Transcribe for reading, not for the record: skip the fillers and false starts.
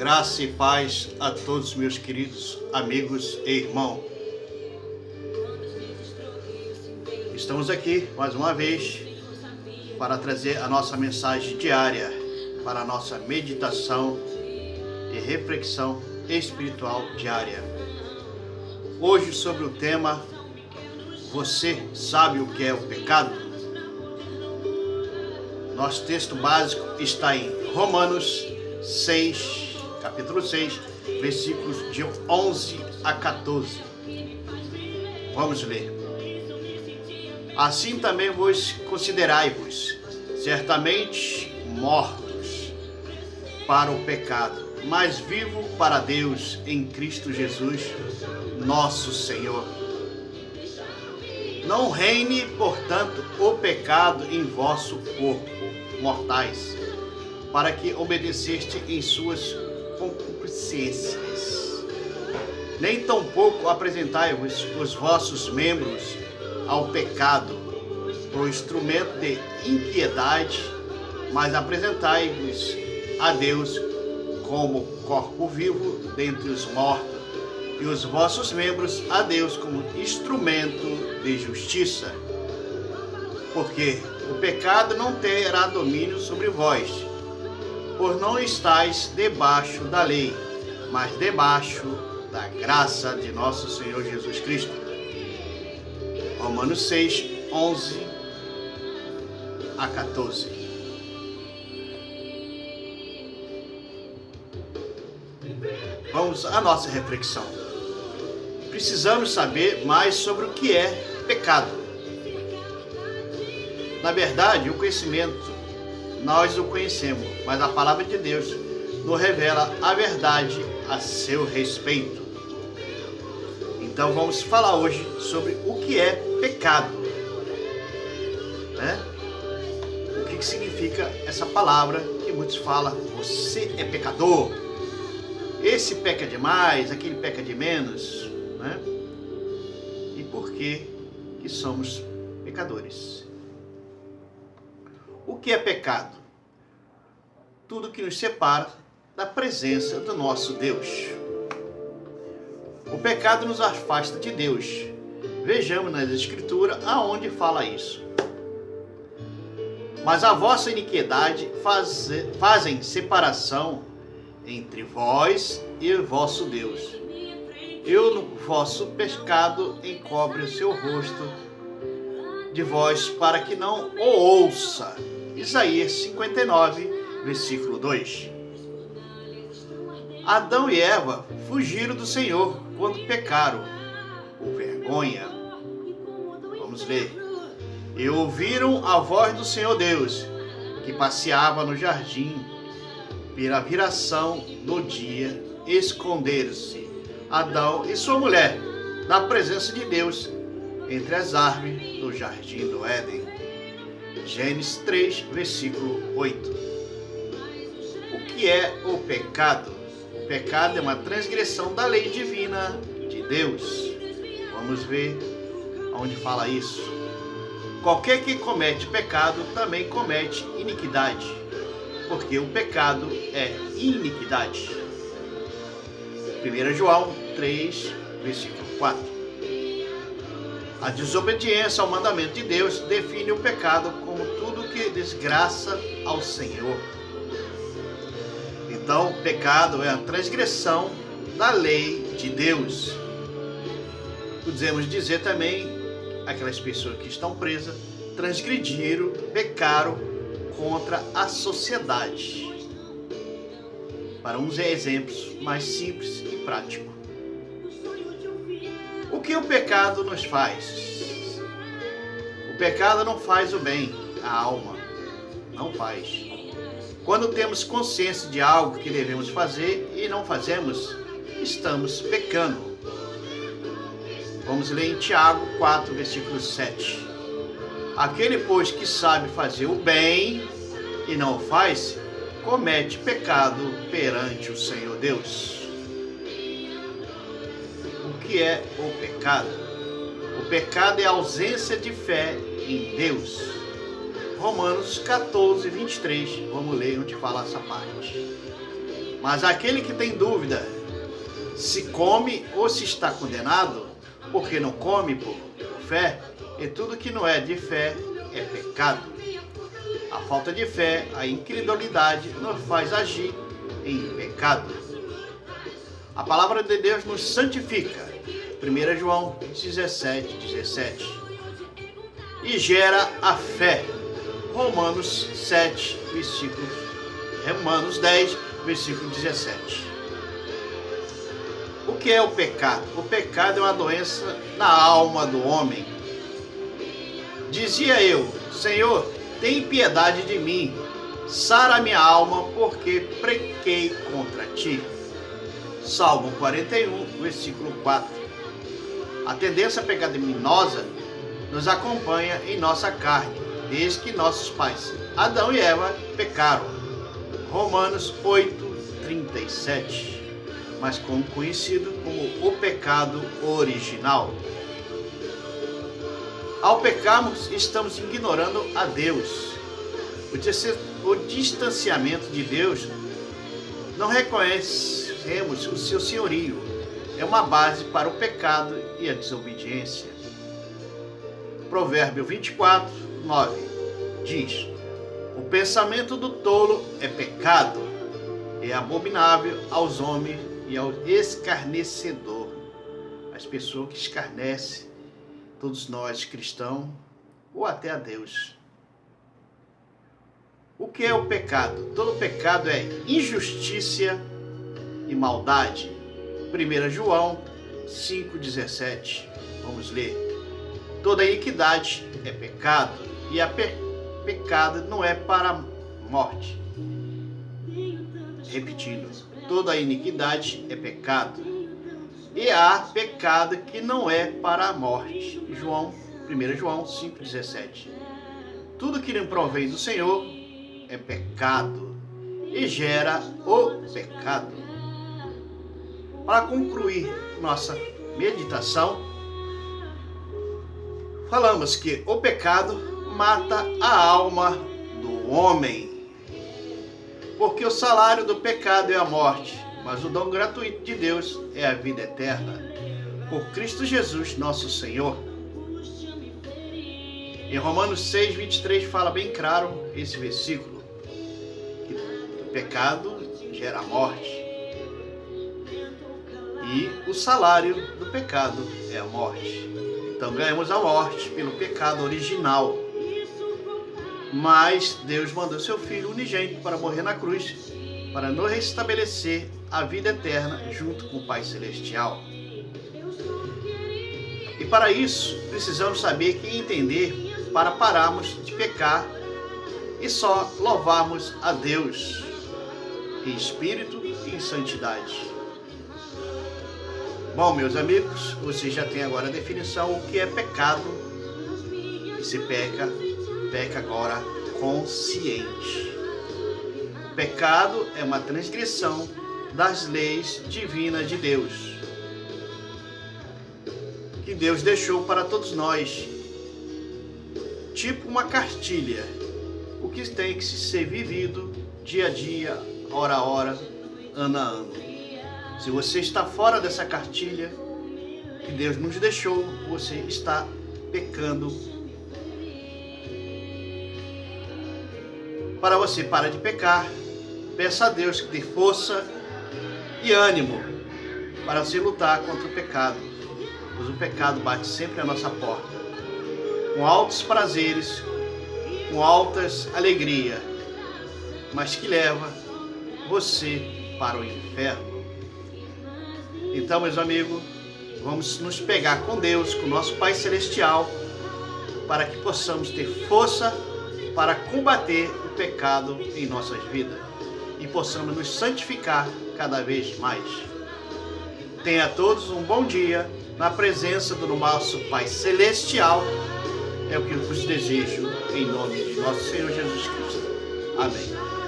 Graça e paz a todos meus queridos amigos e irmãos. Estamos aqui mais uma vez para trazer a nossa mensagem diária para a nossa meditação e reflexão espiritual diária. Hoje sobre o tema: você sabe o que é o pecado? Nosso texto básico está em Romanos 6, capítulo 6, versículos de 11 a 14. Vamos ler. Assim também vos considerai-vos certamente mortos para o pecado, mas vivo para Deus em Cristo Jesus, nosso Senhor. Não reine, portanto, o pecado em vosso corpo, mortais, para que obedeceste em suas concupiscências. Nem tampouco apresentai-vos os vossos membros ao pecado, por instrumento de impiedade, mas apresentai-vos a Deus como corpo vivo dentre os mortos, e os vossos membros a Deus como instrumento de justiça. Porque o pecado não terá domínio sobre vós, por não estáis debaixo da lei, mas debaixo da graça de nosso Senhor Jesus Cristo. Romanos 6, 11 a 14. Vamos à nossa reflexão. Precisamos saber mais sobre o que é pecado. Na verdade, o conhecimento, nós o conhecemos, mas a palavra de Deus nos revela a verdade a seu respeito. Então vamos falar hoje sobre o que é pecado, né? O que significa essa palavra que muitos falam: você é pecador, esse peca demais, aquele peca de menos, né? E por que somos pecadores? O que é pecado? Tudo que nos separa da presença do nosso Deus. O pecado nos afasta de Deus. Vejamos nas Escrituras aonde fala isso. Mas a vossa iniquidade fazem separação entre vós e o vosso Deus. E o vosso pecado encobre o seu rosto de vós, para que não o ouça. Isaías 59, versículo 2. Adão e Eva fugiram do Senhor quando pecaram, por vergonha. Vamos ler. E ouviram a voz do Senhor Deus, que passeava no jardim. Pela viração do dia, esconderam-se Adão e sua mulher na presença de Deus entre as árvores do jardim do Éden. Gênesis 3, versículo 8. O que é o pecado? O pecado é uma transgressão da lei divina de Deus. Vamos ver onde fala isso. Qualquer que comete pecado também comete iniquidade, porque o pecado é iniquidade. 1 João 3, versículo 4. A desobediência ao mandamento de Deus define o pecado como tudo que desgraça ao Senhor. Então, o pecado é a transgressão da lei de Deus. Podemos dizer também, aquelas pessoas que estão presas, transgrediram, pecaram contra a sociedade. Para uns exemplos mais simples e práticos. O que o pecado nos faz? O pecado não faz o bem à alma. Não faz. Quando temos consciência de algo que devemos fazer e não fazemos, estamos pecando. Vamos ler em Tiago 4, versículo 7. Aquele, pois, que sabe fazer o bem e não o faz, comete pecado perante o Senhor Deus. O que é o pecado? O pecado é a ausência de fé em Deus. Romanos 14, 23. Vamos ler onde fala essa parte. Mas aquele que tem dúvida se come ou se está condenado, porque não come por fé, e tudo que não é de fé é pecado. A falta de fé, a incredulidade, nos faz agir em pecado. A palavra de Deus nos santifica. 1 João 17:17. E gera a fé. Romanos 7, versículo. Romanos 10, versículo 17. O que é o pecado? O pecado é uma doença na alma do homem. Dizia eu: Senhor, tem piedade de mim, sara minha alma, porque pequei contra ti. Salmo 41, versículo 4. A tendência pecaminosa nos acompanha em nossa carne, desde que nossos pais, Adão e Eva, pecaram. Romanos 8, 37. Mas como conhecido como o pecado original. Ao pecarmos, estamos ignorando a Deus. O distanciamento de Deus, não reconhecemos o seu senhorio. É uma base para o pecado e a desobediência. Provérbio 24, 9 diz: o pensamento do tolo é pecado, é abominável aos homens e ao escarnecedor. As pessoas que escarnecem, todos nós cristãos, ou até a Deus. O que é o pecado? Todo pecado é injustiça e maldade. 1 João 5,17. Vamos ler. Toda iniquidade é pecado, e a pecado não é para a morte. Repetindo, toda iniquidade é pecado, e há pecado que não é para a morte. 1 João 5,17. Tudo que não provém do Senhor é pecado e gera o pecado. Para concluir nossa meditação, falamos que o pecado mata a alma do homem, porque o salário do pecado é a morte, mas o dom gratuito de Deus é a vida eterna, por Cristo Jesus, nosso Senhor. Em Romanos 6, 23 fala bem claro esse versículo, que o pecado gera a morte, e o salário do pecado é a morte. Então ganhamos a morte pelo pecado original. Mas Deus mandou seu Filho unigênito para morrer na cruz, para nos restabelecer a vida eterna junto com o Pai Celestial. E para isso, precisamos saber e entender para pararmos de pecar e só louvarmos a Deus em espírito e em santidade. Bom, meus amigos, vocês já têm agora a definição o que é pecado. E se peca agora consciente. O pecado é uma transgressão das leis divinas de Deus, que Deus deixou para todos nós, tipo uma cartilha, o que tem que ser vivido dia a dia, hora a hora, ano a ano. Se você está fora dessa cartilha que Deus nos deixou, você está pecando. Para você parar de pecar, peça a Deus que dê força e ânimo para você lutar contra o pecado, pois o pecado bate sempre à nossa porta, com altos prazeres, com altas alegrias, mas que leva você para o inferno. Então, meus amigos, vamos nos pegar com Deus, com o nosso Pai Celestial, para que possamos ter força para combater o pecado em nossas vidas e possamos nos santificar cada vez mais. Tenha a todos um bom dia na presença do nosso Pai Celestial. É o que eu vos desejo em nome de nosso Senhor Jesus Cristo. Amém.